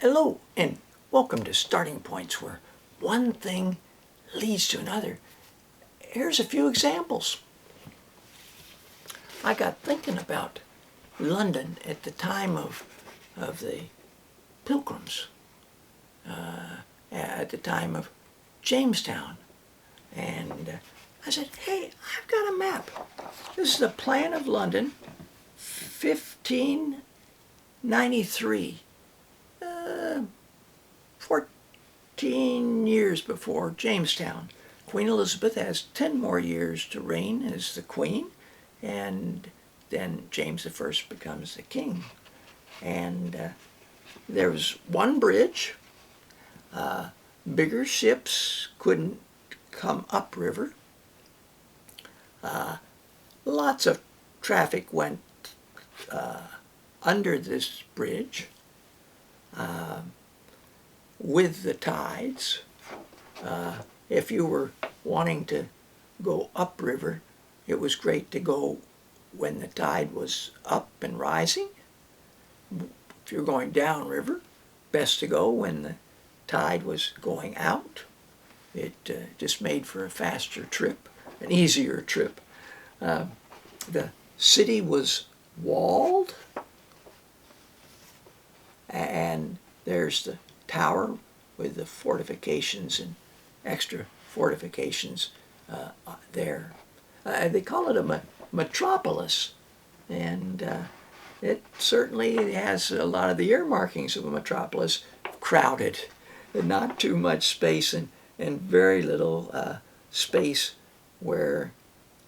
Hello and welcome to Starting Points, where one thing leads to another. Here's a few examples. I got thinking about London at the time of the Pilgrims, at the time of Jamestown. And I said, hey, I've got a map. This is the plan of London, 1593. 14 years before Jamestown. Queen Elizabeth has 10 more years to reign as the queen, and then James I becomes the king. And there was one bridge. Bigger ships couldn't come upriver. Lots of traffic went under this bridge. With the tides. If you were wanting to go upriver, it was great to go when the tide was up and rising. If you're going downriver, best to go when the tide was going out. It just made for a faster trip, an easier trip. The city was walled, and there's the tower with the fortifications and extra fortifications there. They call it a metropolis, and it certainly has a lot of the earmarkings of a metropolis, crowded, and not too much space, and very little space where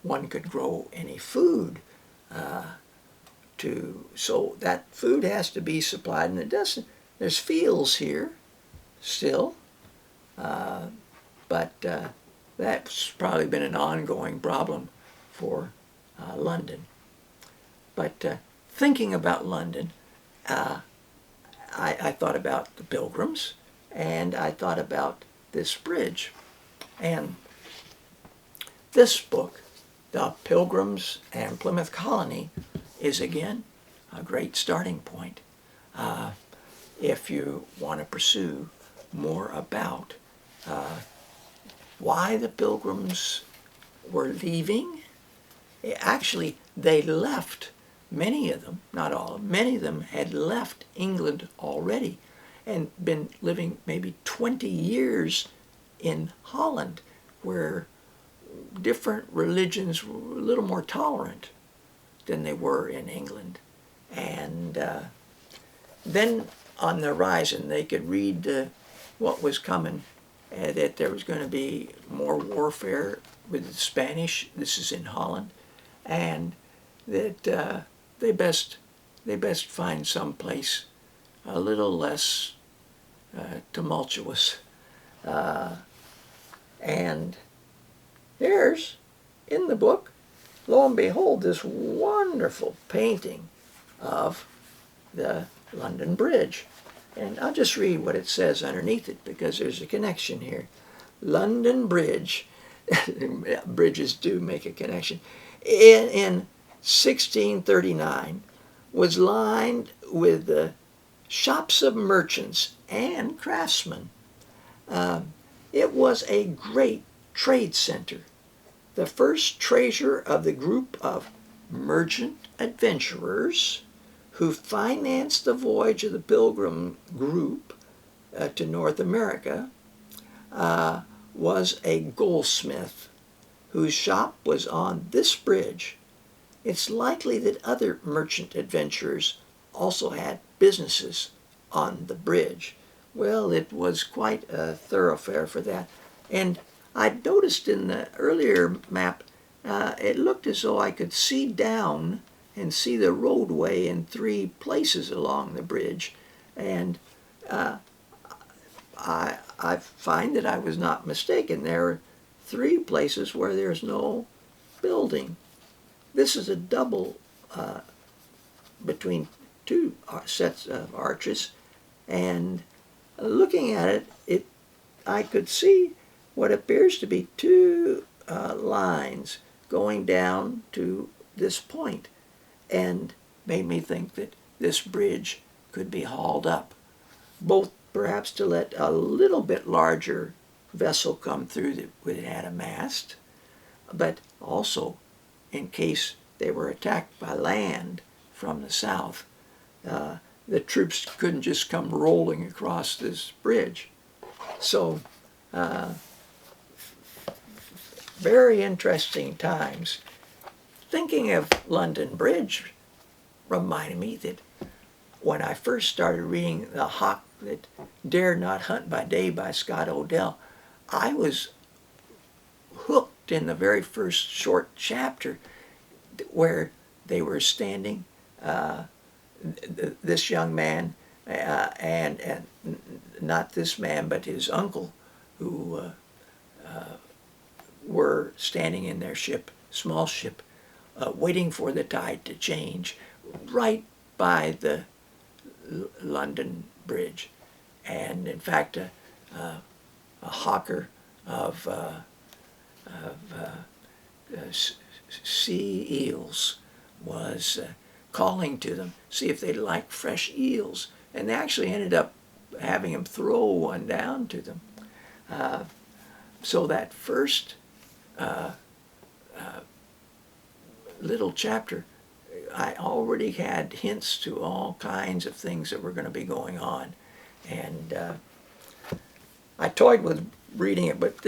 one could grow any food. So that food has to be supplied, and it doesn't. There's fields here still, but that's probably been an ongoing problem for London. But thinking about London, I thought about the Pilgrims, and I thought about this bridge. And this book, The Pilgrims and Plymouth Colony, is again a great starting point. If you want to pursue more about why the Pilgrims were leaving. Actually, they left, many of them, not all of them, many of them had left England already and been living maybe 20 years in Holland, where different religions were a little more tolerant than they were in England. And then on the horizon, they could read what was coming, that there was going to be more warfare with the Spanish. This is in Holland, and that they best find some place a little less tumultuous. And there's in the book, lo and behold, this wonderful painting of the London Bridge. And I'll just read what it says underneath it, because there's a connection here. London Bridge, bridges do make a connection, in 1639 was lined with the shops of merchants and craftsmen. It was a great trade center, the first treasure of the group of merchant adventurers who financed the voyage of the Pilgrim group to North America, was a goldsmith whose shop was on this bridge. It's likely that other merchant adventurers also had businesses on the bridge. Well, it was quite a thoroughfare for that. And I noticed in the earlier map, it looked as though I could see down and see the roadway in 3 places along the bridge. And I find that I was not mistaken. There are 3 places where there's no building. This is a double between 2 sets of arches, and looking at it, I could see what appears to be 2 lines going down to this point, and made me think that this bridge could be hauled up both perhaps to let a little bit larger vessel come through that had a mast, but also in case they were attacked by land from the south. The troops couldn't just come rolling across this bridge. So, very interesting times. Thinking of London Bridge reminded me that when I first started reading The Hawk That Dared Not Hunt by Day by Scott Odell, I was hooked in the very first short chapter where they were standing, this young man and not this man but his uncle, who were standing in their ship, small ship, waiting for the tide to change right by the London Bridge. And in fact, a hawker of sea eels was calling to them, see if they'd like fresh eels. And they actually ended up having him throw one down to them. So that first little chapter, I already had hints to all kinds of things that were going to be going on. And I toyed with reading it, but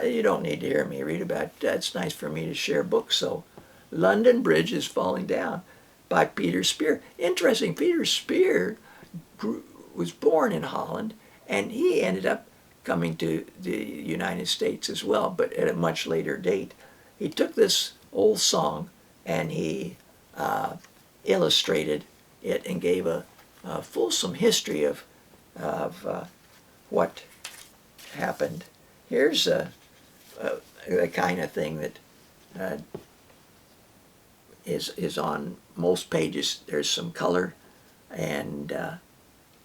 you don't need to hear me read about it. It's nice for me to share books. So London Bridge is Falling Down by Peter Spier. Interesting, Peter Spier was born in Holland, and he ended up coming to the United States as well, but at a much later date. He took this old song and he illustrated it and gave a fulsome history of what happened. Here's the kind of thing that is on most pages. There's some color and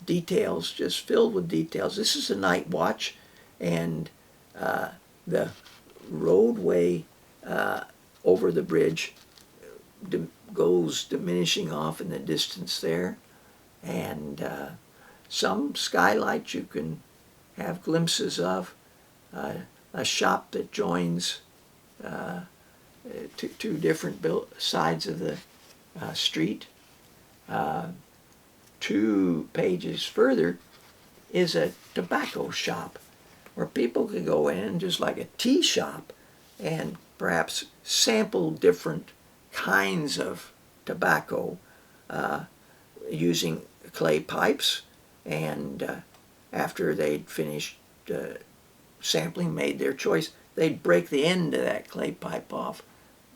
details, just filled with details. This is a night watch, and the roadway over the bridge goes diminishing off in the distance there, and some skylights you can have glimpses of, a shop that joins two different sides of the street. 2 pages further is a tobacco shop where people could go in, just like a tea shop, and perhaps sample different kinds of tobacco using clay pipes. And after they'd finished sampling, made their choice, they'd break the end of that clay pipe off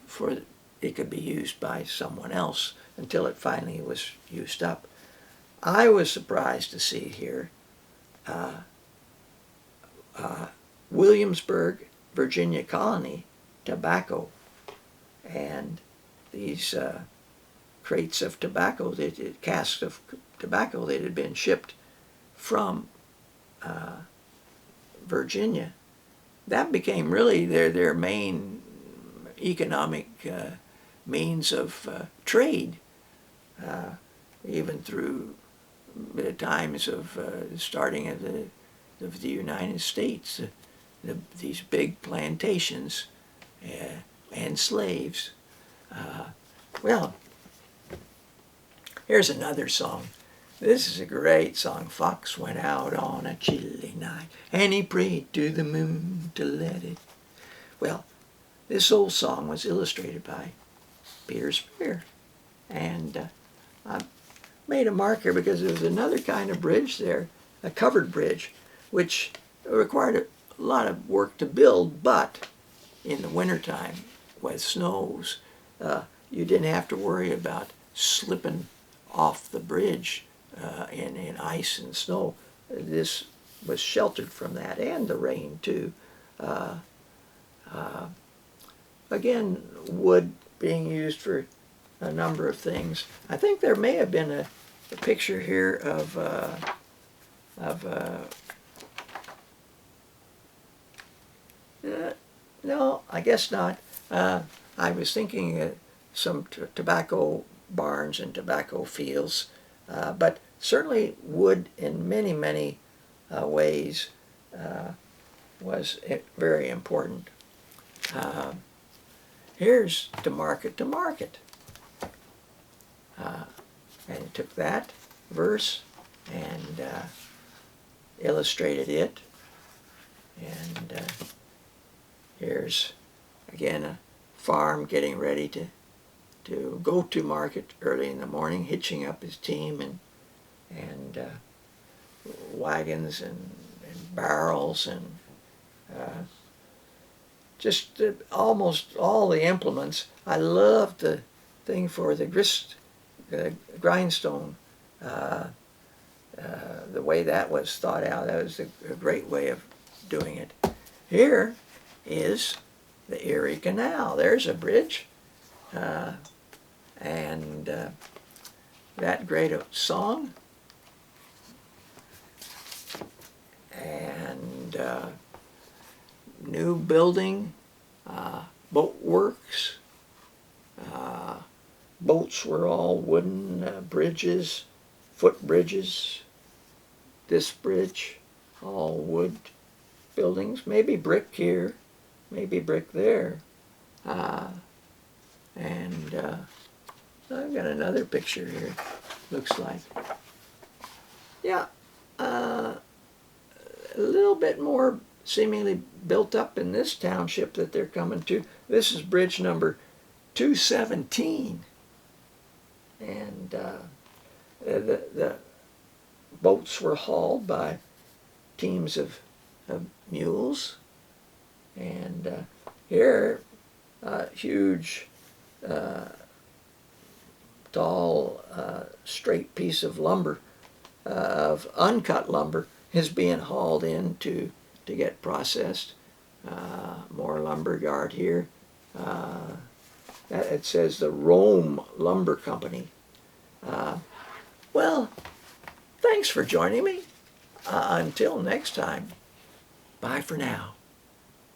for it could be used by someone else until it finally was used up. I was surprised to see here Williamsburg, Virginia colony tobacco, and these crates of tobacco, casks of tobacco that had been shipped from Virginia. That became really their main economic means of trade, even through the times of starting of the United States, these big plantations and slaves. Well, here's another song. This is a great song. Fox went out on a chilly night, and he prayed to the moon to let it. Well, this old song was illustrated by Peter Spier, and I made a marker because there was another kind of bridge there, a covered bridge, which required a lot of work to build, but in the wintertime with snows, you didn't have to worry about slipping off the bridge in ice and snow. This was sheltered from that, and the rain too. Again, wood being used for a number of things. I think there may have been a picture here of no, I guess not. I was thinking some tobacco barns and tobacco fields, but certainly wood in many, many ways was very important. Here's to market to market. And he took that verse and illustrated it. And here's, again, a farm getting ready to go to market early in the morning, hitching up his team and wagons and barrels and just almost all the implements. I love the thing for the grindstone, the way that was thought out. That was a great way of doing it. Here is the Erie Canal. There's a bridge, and that great song, and new building, boat works. Boats were all wooden, bridges, foot bridges. This bridge, all wood buildings, maybe brick here, maybe brick there. And I've got another picture here, looks like. Yeah, a little bit more seemingly built up in this township that they're coming to. This is bridge number 217. And the boats were hauled by teams of mules. And here, a huge, tall, straight piece of lumber, of uncut lumber, is being hauled in to get processed. More lumber yard here. It says the Rome Lumber Company. Well, thanks for joining me. Until next time, bye for now.